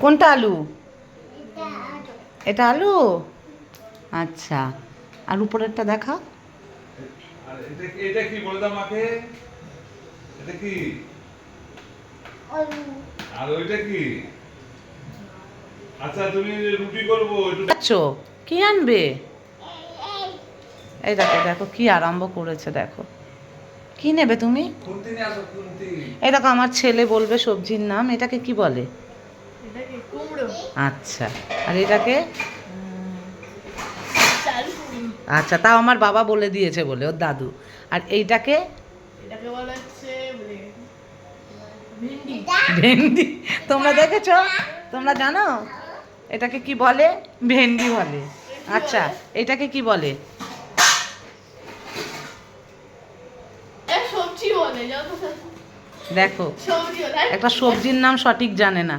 কোনটা আলু? এটা আলু? আচ্ছা, আর উপরেরটা দেখা। আর এটা কি বলে দাও মাকে? এটা কি? আর ওইটা কি? আচ্ছা তুমি রুটি করবো একটু। আচ্ছা, কি আনবে? এই দেখো দেখো কি আরম্ভ করেছে, দেখো কি নেবে তুমি? খুন্তি নিয়ে আসো, খুন্তি। এই দেখো আমার ছেলে বলবে সবজির নাম, এটাকে কি বলে? এটাকে কুমড়ো। আচ্ছা, আর এটাকে? চাল কুমড়ো। আচ্ছা, তাও আমার বাবা বলে দিয়েছে বলে, ওর দাদু। আর এইটাকে? এটাকে বলা হচ্ছে ভেন্ডি। ভেন্ডি। তোমরা দেখেছো? তোমরা জানো এটাকে কি বলে? ভেন্ডি বলে। আচ্ছা, এটাকে কি বলে? সবজি বলে, যত দেখো, সবজি বলে। একটা সবজির নাম সঠিক জানে না।